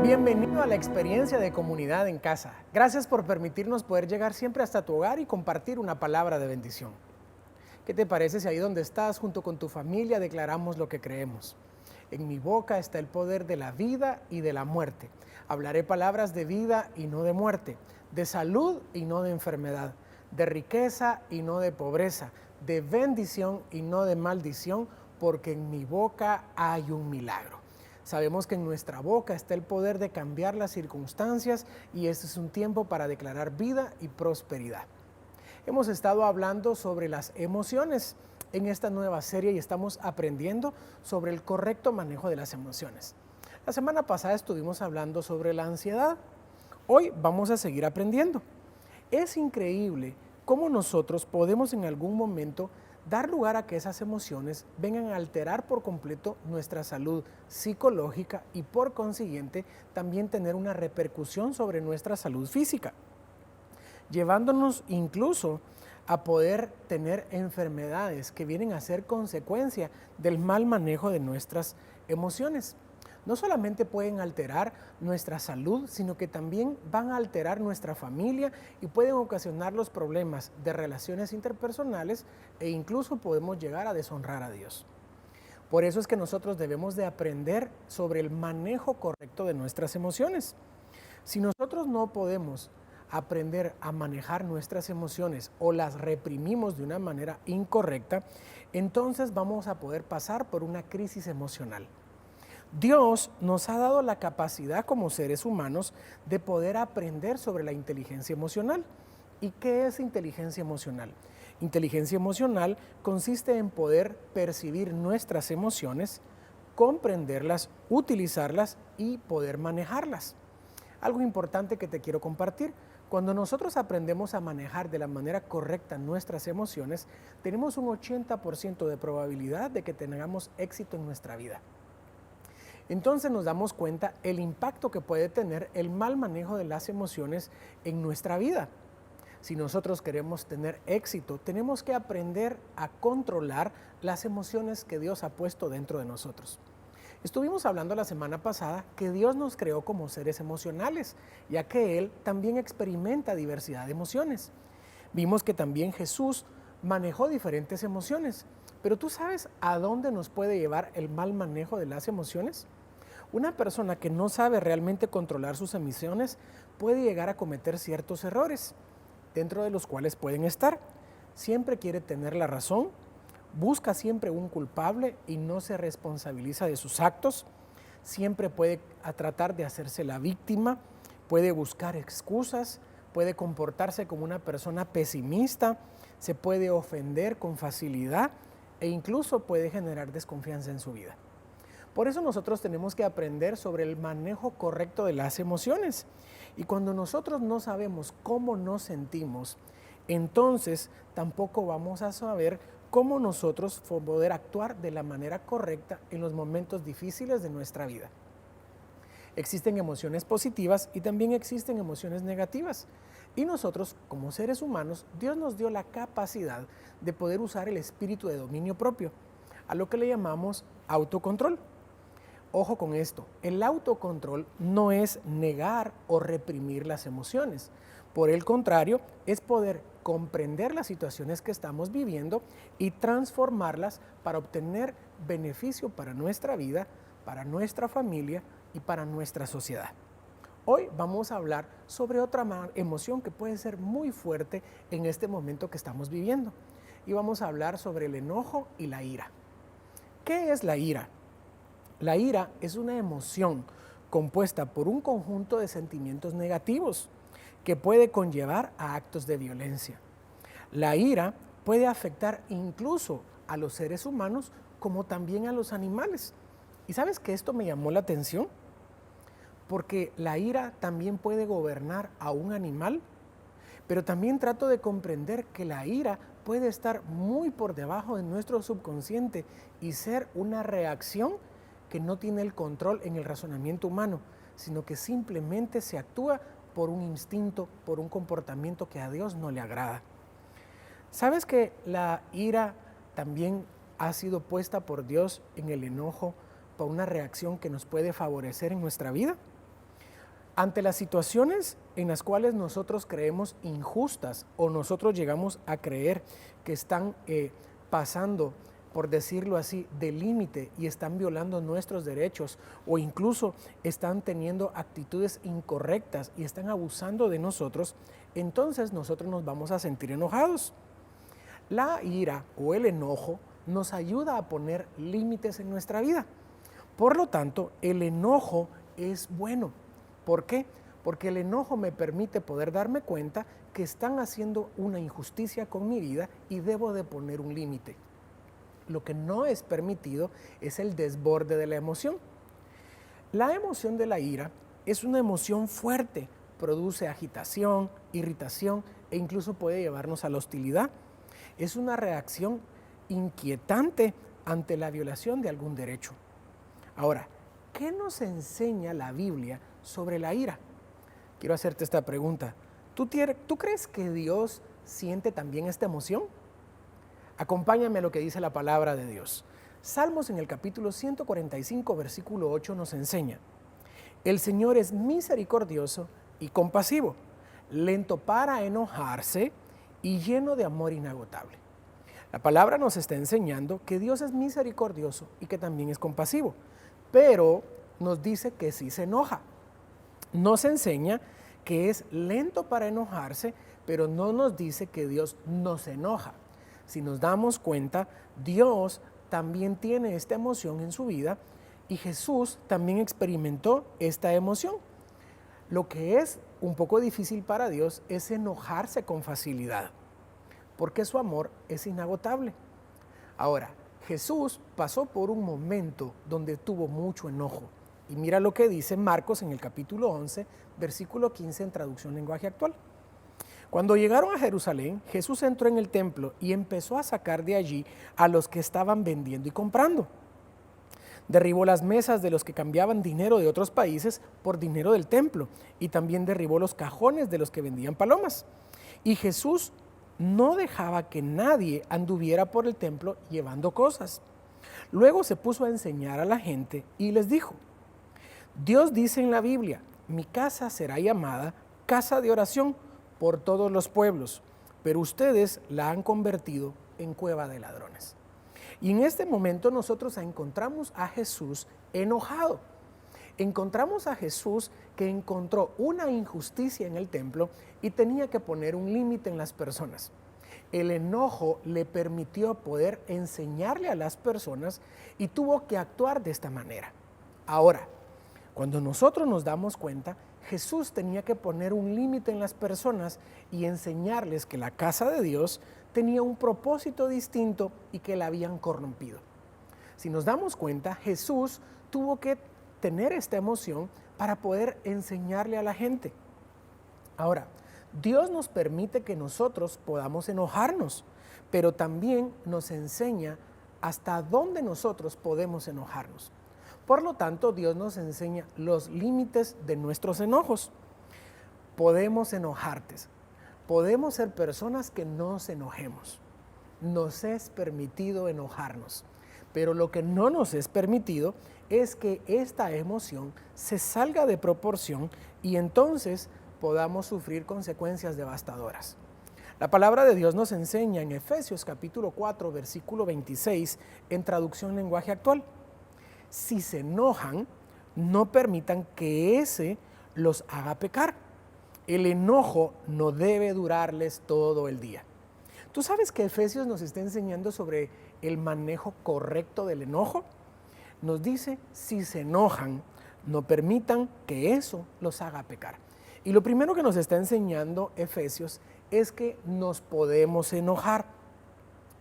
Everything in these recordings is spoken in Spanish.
Bienvenido a la experiencia de comunidad en casa. Gracias por permitirnos poder llegar siempre hasta tu hogar y compartir una palabra de bendición. ¿Qué te parece si ahí donde estás, junto con tu familia, declaramos lo que creemos? En mi boca está el poder de la vida y de la muerte. Hablaré palabras de vida y no de muerte, de salud y no de enfermedad, de riqueza y no de pobreza, de bendición y no de maldición, porque en mi boca hay un milagro. Sabemos que en nuestra boca está el poder de cambiar las circunstancias y este es un tiempo para declarar vida y prosperidad. Hemos estado hablando sobre las emociones en esta nueva serie y estamos aprendiendo sobre el correcto manejo de las emociones. La semana pasada estuvimos hablando sobre la ansiedad. Hoy vamos a seguir aprendiendo. Es increíble cómo nosotros podemos en algún momento dar lugar a que esas emociones vengan a alterar por completo nuestra salud psicológica y por consiguiente también tener una repercusión sobre nuestra salud física, llevándonos incluso a poder tener enfermedades que vienen a ser consecuencia del mal manejo de nuestras emociones. No solamente pueden alterar nuestra salud, sino que también van a alterar nuestra familia y pueden ocasionar los problemas de relaciones interpersonales e incluso podemos llegar a deshonrar a Dios. Por eso es que nosotros debemos de aprender sobre el manejo correcto de nuestras emociones. Si nosotros no podemos aprender a manejar nuestras emociones o las reprimimos de una manera incorrecta, entonces vamos a poder pasar por una crisis emocional. Dios nos ha dado la capacidad como seres humanos de poder aprender sobre la inteligencia emocional. ¿Y qué es inteligencia emocional? Inteligencia emocional consiste en poder percibir nuestras emociones, comprenderlas, utilizarlas y poder manejarlas. Algo importante que te quiero compartir. Cuando nosotros aprendemos a manejar de la manera correcta nuestras emociones, tenemos un 80% de probabilidad de que tengamos éxito en nuestra vida. Entonces nos damos cuenta el impacto que puede tener el mal manejo de las emociones en nuestra vida. Si nosotros queremos tener éxito, tenemos que aprender a controlar las emociones que Dios ha puesto dentro de nosotros. Estuvimos hablando la semana pasada que Dios nos creó como seres emocionales, ya que Él también experimenta diversidad de emociones. Vimos que también Jesús manejó diferentes emociones, pero ¿tú sabes a dónde nos puede llevar el mal manejo de las emociones? Una persona que no sabe realmente controlar sus emociones puede llegar a cometer ciertos errores, dentro de los cuales pueden estar. Siempre quiere tener la razón, busca siempre un culpable y no se responsabiliza de sus actos, siempre puede tratar de hacerse la víctima, puede buscar excusas, puede comportarse como una persona pesimista, se puede ofender con facilidad e incluso puede generar desconfianza en su vida. Por eso nosotros tenemos que aprender sobre el manejo correcto de las emociones. Y cuando nosotros no sabemos cómo nos sentimos, entonces tampoco vamos a saber cómo nosotros poder actuar de la manera correcta en los momentos difíciles de nuestra vida. Existen emociones positivas y también existen emociones negativas. Y nosotros, como seres humanos, Dios nos dio la capacidad de poder usar el espíritu de dominio propio, a lo que le llamamos autocontrol. Ojo con esto, el autocontrol no es negar o reprimir las emociones. Por el contrario, es poder comprender las situaciones que estamos viviendo y transformarlas para obtener beneficio para nuestra vida, para nuestra familia y para nuestra sociedad. Hoy vamos a hablar sobre otra emoción que puede ser muy fuerte en este momento que estamos viviendo. Y vamos a hablar sobre el enojo y la ira. ¿Qué es la ira? La ira es una emoción compuesta por un conjunto de sentimientos negativos que puede conllevar a actos de violencia. La ira puede afectar incluso a los seres humanos como también a los animales. ¿Y sabes que esto me llamó la atención? Porque la ira también puede gobernar a un animal, pero también trato de comprender que la ira puede estar muy por debajo de nuestro subconsciente y ser una reacción que no tiene el control en el razonamiento humano, sino que simplemente se actúa por un instinto, por un comportamiento que a Dios no le agrada. ¿Sabes que la ira también ha sido puesta por Dios en el enojo por una reacción que nos puede favorecer en nuestra vida? Ante las situaciones en las cuales nosotros creemos injustas o nosotros llegamos a creer que están pasando, por decirlo así, de límite y están violando nuestros derechos o incluso están teniendo actitudes incorrectas y están abusando de nosotros, entonces nosotros nos vamos a sentir enojados. La ira o el enojo nos ayuda a poner límites en nuestra vida. Por lo tanto, el enojo es bueno. ¿Por qué? Porque el enojo me permite poder darme cuenta que están haciendo una injusticia con mi vida y debo de poner un límite. Lo que no es permitido es el desborde de la emoción. La emoción de la ira es una emoción fuerte, produce agitación, irritación e incluso puede llevarnos a la hostilidad. Es una reacción inquietante ante la violación de algún derecho. Ahora, ¿qué nos enseña la Biblia sobre la ira? Quiero hacerte esta pregunta. ¿Tú crees que Dios siente también esta emoción? Acompáñame a lo que dice la palabra de Dios. Salmos en el capítulo 145, versículo 8 nos enseña: el Señor es misericordioso y compasivo, lento para enojarse y lleno de amor inagotable. La palabra nos está enseñando que Dios es misericordioso y que también es compasivo, pero nos dice que sí se enoja. Nos enseña que es lento para enojarse, pero no nos dice que Dios no se enoja. Si nos damos cuenta, Dios también tiene esta emoción en su vida y Jesús también experimentó esta emoción. Lo que es un poco difícil para Dios es enojarse con facilidad, porque su amor es inagotable. Ahora, Jesús pasó por un momento donde tuvo mucho enojo. Y mira lo que dice Marcos en el capítulo 11, versículo 15 en traducción lenguaje actual. Cuando llegaron a Jerusalén, Jesús entró en el templo y empezó a sacar de allí a los que estaban vendiendo y comprando. Derribó las mesas de los que cambiaban dinero de otros países por dinero del templo y también derribó los cajones de los que vendían palomas. Y Jesús no dejaba que nadie anduviera por el templo llevando cosas. Luego se puso a enseñar a la gente y les dijo: Dios dice en la Biblia, mi casa será llamada casa de oración por todos los pueblos, pero ustedes la han convertido en cueva de ladrones. Y en este momento nosotros encontramos a Jesús enojado. Encontramos a Jesús que encontró una injusticia en el templo y tenía que poner un límite en las personas. El enojo le permitió poder enseñarle a las personas y tuvo que actuar de esta manera. Ahora, cuando nosotros nos damos cuenta, Jesús tenía que poner un límite en las personas y enseñarles que la casa de Dios tenía un propósito distinto y que la habían corrompido. Si nos damos cuenta, Jesús tuvo que tener esta emoción para poder enseñarle a la gente. Ahora, Dios nos permite que nosotros podamos enojarnos, pero también nos enseña hasta dónde nosotros podemos enojarnos. Por lo tanto, Dios nos enseña los límites de nuestros enojos. Podemos enojarnos, podemos ser personas que no nos enojemos. Nos es permitido enojarnos, pero lo que no nos es permitido es que esta emoción se salga de proporción y entonces podamos sufrir consecuencias devastadoras. La palabra de Dios nos enseña en Efesios capítulo 4, versículo 26, en traducción lenguaje actual: si se enojan, no permitan que ese los haga pecar. El enojo no debe durarles todo el día. ¿Tú sabes que Efesios nos está enseñando sobre el manejo correcto del enojo? Nos dice, si se enojan, no permitan que eso los haga pecar. Y lo primero que nos está enseñando Efesios es que nos podemos enojar.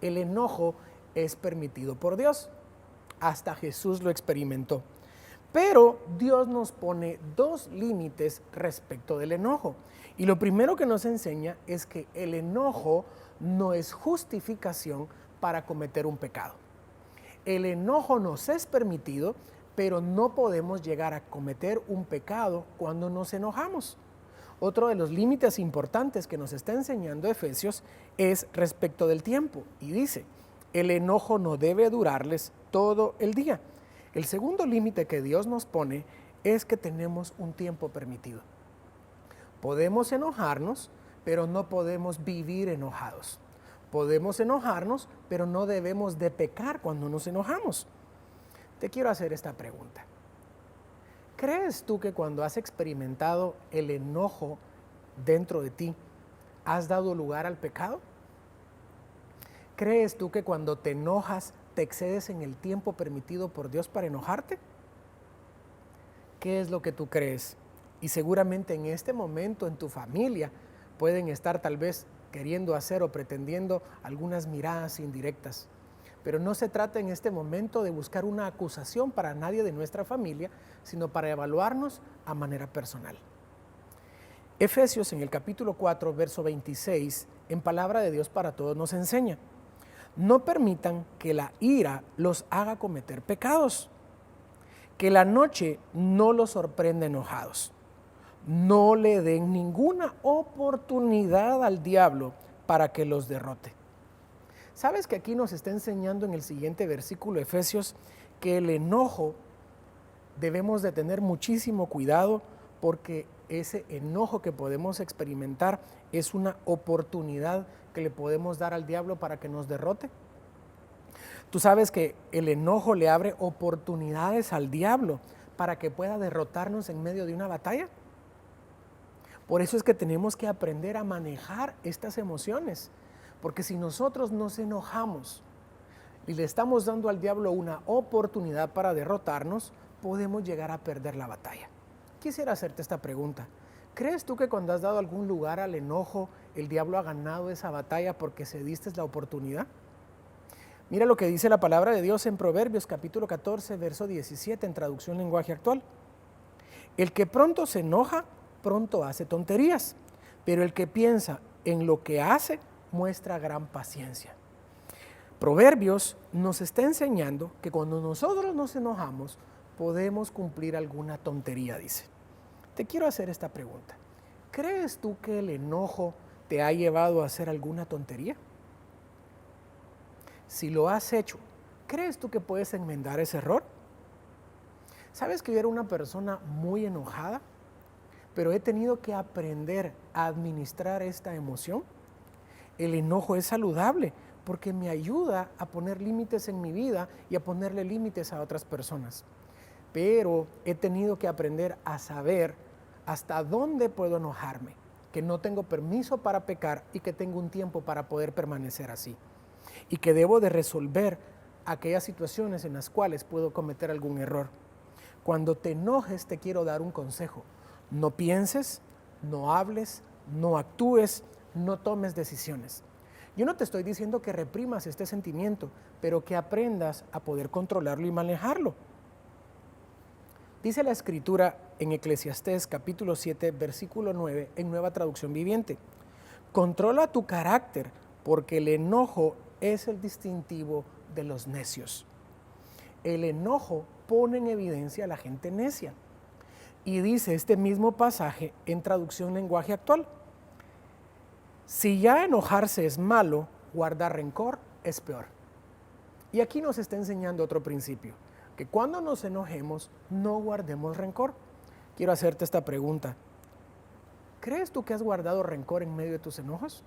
El enojo es permitido por Dios. Hasta Jesús lo experimentó. Pero Dios nos pone dos límites respecto del enojo. Y lo primero que nos enseña es que el enojo no es justificación para cometer un pecado. El enojo nos es permitido, pero no podemos llegar a cometer un pecado cuando nos enojamos. Otro de los límites importantes que nos está enseñando Efesios es respecto del tiempo. Y dice, el enojo no debe durarles todo el día. El segundo límite que Dios nos pone es que tenemos un tiempo permitido. Podemos enojarnos, pero no podemos vivir enojados. Podemos enojarnos, pero no debemos de pecar cuando nos enojamos. Te quiero hacer esta pregunta. ¿Crees tú que cuando has experimentado el enojo dentro de ti, has dado lugar al pecado? ¿Crees tú que cuando te enojas, te excedes en el tiempo permitido por Dios para enojarte? ¿Qué es lo que tú crees? Y seguramente en este momento en tu familia pueden estar tal vez queriendo hacer o pretendiendo algunas miradas indirectas. Pero no se trata en este momento de buscar una acusación para nadie de nuestra familia, sino para evaluarnos a manera personal. Efesios en el capítulo 4, verso 26, en palabra de Dios para todos nos enseña: no permitan que la ira los haga cometer pecados, que la noche no los sorprenda enojados. No le den ninguna oportunidad al diablo para que los derrote. ¿Sabes que aquí nos está enseñando en el siguiente versículo, Efesios, que el enojo debemos de tener muchísimo cuidado, porque ese enojo que podemos experimentar es una oportunidad que le podemos dar al diablo para que nos derrote? Tú sabes que el enojo le abre oportunidades al diablo para que pueda derrotarnos en medio de una batalla. Por eso es que tenemos que aprender a manejar estas emociones, porque si nosotros nos enojamos y le estamos dando al diablo una oportunidad para derrotarnos, podemos llegar a perder la batalla. Quisiera hacerte esta pregunta. ¿Crees tú que cuando has dado algún lugar al enojo, el diablo ha ganado esa batalla porque cediste la oportunidad? Mira lo que dice la palabra de Dios en Proverbios capítulo 14, verso 17, en traducción lenguaje actual. El que pronto se enoja, pronto hace tonterías, pero el que piensa en lo que hace, muestra gran paciencia. Proverbios nos está enseñando que cuando nosotros nos enojamos, podemos cumplir alguna tontería, dice. Te quiero hacer esta pregunta. ¿Crees tú que el enojo te ha llevado a hacer alguna tontería? Si lo has hecho, ¿crees tú que puedes enmendar ese error? ¿Sabes que yo era una persona muy enojada, pero he tenido que aprender a administrar esta emoción? El enojo es saludable porque me ayuda a poner límites en mi vida y a ponerle límites a otras personas. Pero he tenido que aprender a saber hasta dónde puedo enojarme, que no tengo permiso para pecar y que tengo un tiempo para poder permanecer así. Y que debo de resolver aquellas situaciones en las cuales puedo cometer algún error. Cuando te enojes, te quiero dar un consejo. No pienses, no hables, no actúes, no tomes decisiones. Yo no te estoy diciendo que reprimas este sentimiento, pero que aprendas a poder controlarlo y manejarlo. Dice la Escritura en Eclesiastés capítulo 7, versículo 9, en Nueva Traducción Viviente: controla tu carácter, porque el enojo es el distintivo de los necios. El enojo pone en evidencia a la gente necia. Y dice este mismo pasaje en traducción lenguaje actual: si ya enojarse es malo, guardar rencor es peor. Y aquí nos está enseñando otro principio, que cuando nos enojemos no guardemos rencor. Quiero hacerte esta pregunta. ¿Crees tú que has guardado rencor en medio de tus enojos?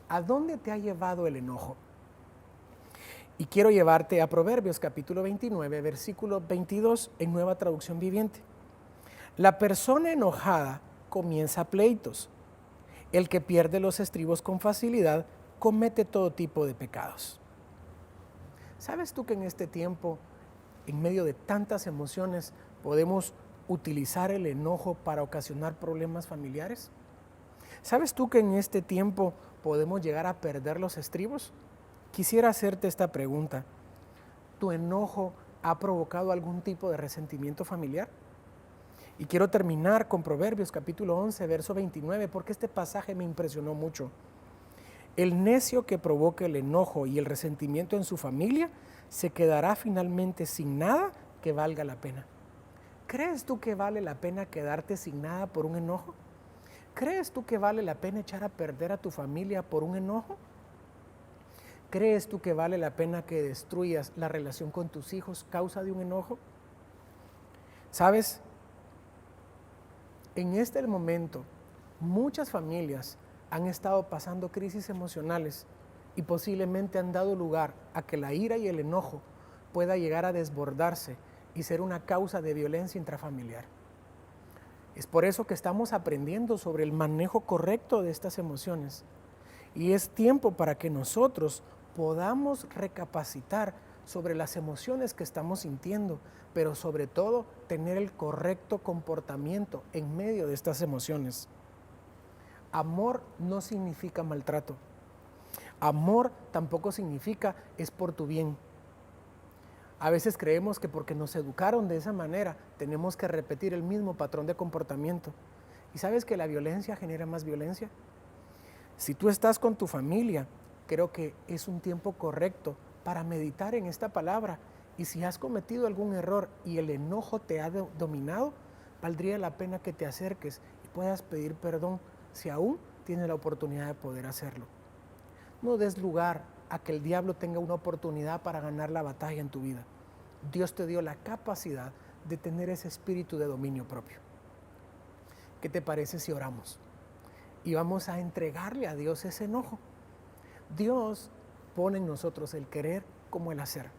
¿A dónde te ha llevado el enojo? Y quiero llevarte a Proverbios capítulo 29, versículo 22 en Nueva Traducción Viviente. La persona enojada comienza pleitos. El que pierde los estribos con facilidad comete todo tipo de pecados. ¿Sabes tú que en este tiempo, en medio de tantas emociones, podemos utilizar el enojo para ocasionar problemas familiares? ¿Sabes tú que en este tiempo podemos llegar a perder los estribos? Quisiera hacerte esta pregunta. ¿Tu enojo ha provocado algún tipo de resentimiento familiar? Y quiero terminar con Proverbios capítulo 11, verso 29, porque este pasaje me impresionó mucho. El necio que provoque el enojo y el resentimiento en su familia se quedará finalmente sin nada que valga la pena. ¿Crees tú que vale la pena quedarte sin nada por un enojo? ¿Crees tú que vale la pena echar a perder a tu familia por un enojo? ¿Crees tú que vale la pena que destruyas la relación con tus hijos a causa de un enojo? ¿Sabes? En este momento, muchas familias han estado pasando crisis emocionales y posiblemente han dado lugar a que la ira y el enojo pueda llegar a desbordarse y ser una causa de violencia intrafamiliar. Es por eso que estamos aprendiendo sobre el manejo correcto de estas emociones. Y es tiempo para que nosotros podamos recapacitar sobre las emociones que estamos sintiendo, pero sobre todo tener el correcto comportamiento en medio de estas emociones. Amor no significa maltrato. Amor tampoco significa es por tu bien. A veces creemos que porque nos educaron de esa manera, tenemos que repetir el mismo patrón de comportamiento. ¿Y sabes que la violencia genera más violencia? Si tú estás con tu familia, creo que es un tiempo correcto para meditar en esta palabra. Y si has cometido algún error y el enojo te ha dominado, valdría la pena que te acerques y puedas pedir perdón si aún tienes la oportunidad de poder hacerlo. No des lugar a que el diablo tenga una oportunidad para ganar la batalla en tu vida. Dios te dio la capacidad de tener ese espíritu de dominio propio. ¿Qué te parece si oramos? Y vamos a entregarle a Dios ese enojo. Dios pone en nosotros el querer como el hacer.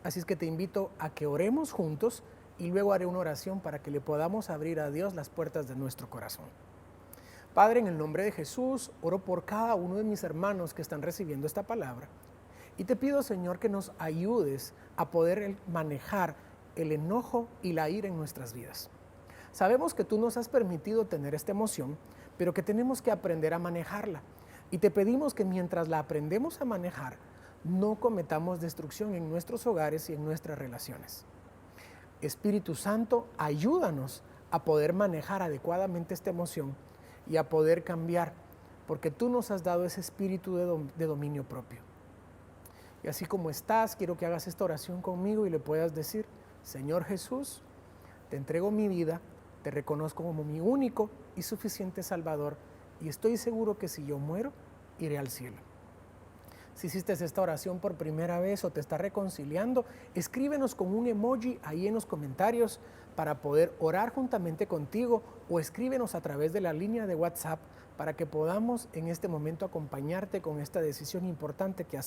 Así es que te invito a que oremos juntos y luego haré una oración para que le podamos abrir a Dios las puertas de nuestro corazón. Padre, en el nombre de Jesús, oro por cada uno de mis hermanos que están recibiendo esta palabra. Y te pido, Señor, que nos ayudes a poder manejar el enojo y la ira en nuestras vidas. Sabemos que tú nos has permitido tener esta emoción, pero que tenemos que aprender a manejarla. Y te pedimos que mientras la aprendemos a manejar, no cometamos destrucción en nuestros hogares y en nuestras relaciones. Espíritu Santo, ayúdanos a poder manejar adecuadamente esta emoción y a poder cambiar, porque tú nos has dado ese espíritu de dominio propio. Y así como estás, quiero que hagas esta oración conmigo y le puedas decir: Señor Jesús, te entrego mi vida, te reconozco como mi único y suficiente Salvador, y estoy seguro que si yo muero, iré al cielo. Si hiciste esta oración por primera vez o te estás reconciliando, escríbenos con un emoji ahí en los comentarios para poder orar juntamente contigo, o escríbenos a través de la línea de WhatsApp para que podamos en este momento acompañarte con esta decisión importante que has